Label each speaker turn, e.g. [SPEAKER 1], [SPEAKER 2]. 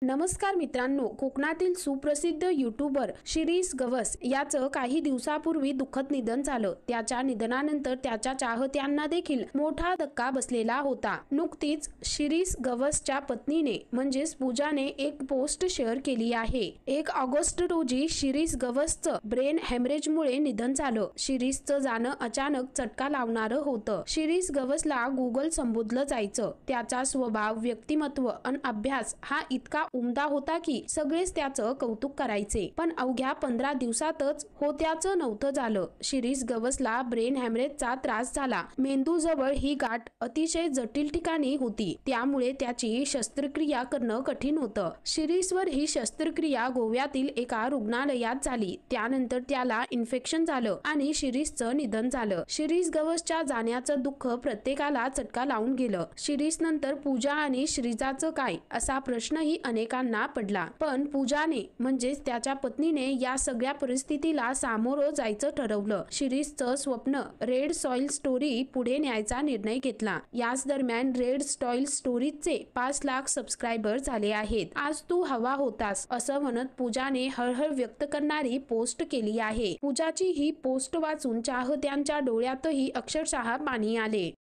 [SPEAKER 1] नमस्कार मित्रांनो, कोकणातील सुप्रसिद्ध यूट्यूबर शिरीष गवस याचं काही दिवसापूर्वी दुःखद निधन झालं। त्याच्या निधनानंतर त्याच्या चाहत्यांना देखील मोठा धक्का बसलेला होता। नुकतीच शिरीष गवसच्या पत्नीने म्हणजेच पूजाने एक पोस्ट शेअर केली आहे। 1 ऑगस्ट रोजी शिरीष गवसचं ब्रेन हॅमरेजमुळे निधन झालं। शिरीषचं जाणं अचानक चटका लावणारं होतं। शिरीष गवसला गुगल संबोधलं जायचं। त्याचा स्वभाव, व्यक्तिमत्व आणि अभ्यास हा इतका उमदा होता की सगळेच त्याचं कौतुक करायचे। पण अवघ्या 15 दिवसातच होत्याचं नव्हतं झालं। शिरीष गवसला ब्रेन हॅमरेजचा त्रास झाला। मेंदूजवळ ही गाठ अतिशय जटिल ठिकाणी होती, त्यामुळे त्याची शस्त्रक्रिया करणं कठीण होतं। शिरीषवर ही शस्त्रक्रिया गोव्यातील एका रुग्णालयात झाली। त्यानंतर त्याला इन्फेक्शन झालं आणि शिरीषचं निधन झालं। शिरीष गवसच्या जाण्याचं दुःख प्रत्येकाला चटका लावून गेलं। शिरीष नंतर पूजा आणि श्रीजाचं काय असा प्रश्नही अनेकांना पडला, पण पूजाने म्हणजेच त्याच्या पत्नीने या सगळ्या परिस्थितीला सामोरं जायचं ठरवलं। शिरीषचं स्वप्न रेड सॉइल स्टोरी पुढे न्यायचा निर्णय घेतला। याच दरम्यान रेड सॉइल स्टोरीचे 5 लाख सबस्क्रायबर झाले आहेत। आज तू हवा होतास असं म्हणत पूजाने हळहळ व्यक्त करणारी पोस्ट केली आहे। पूजाची ही पोस्ट वाचून चाहत्यांच्या डोळ्यातही अक्षरशः पाणी आले।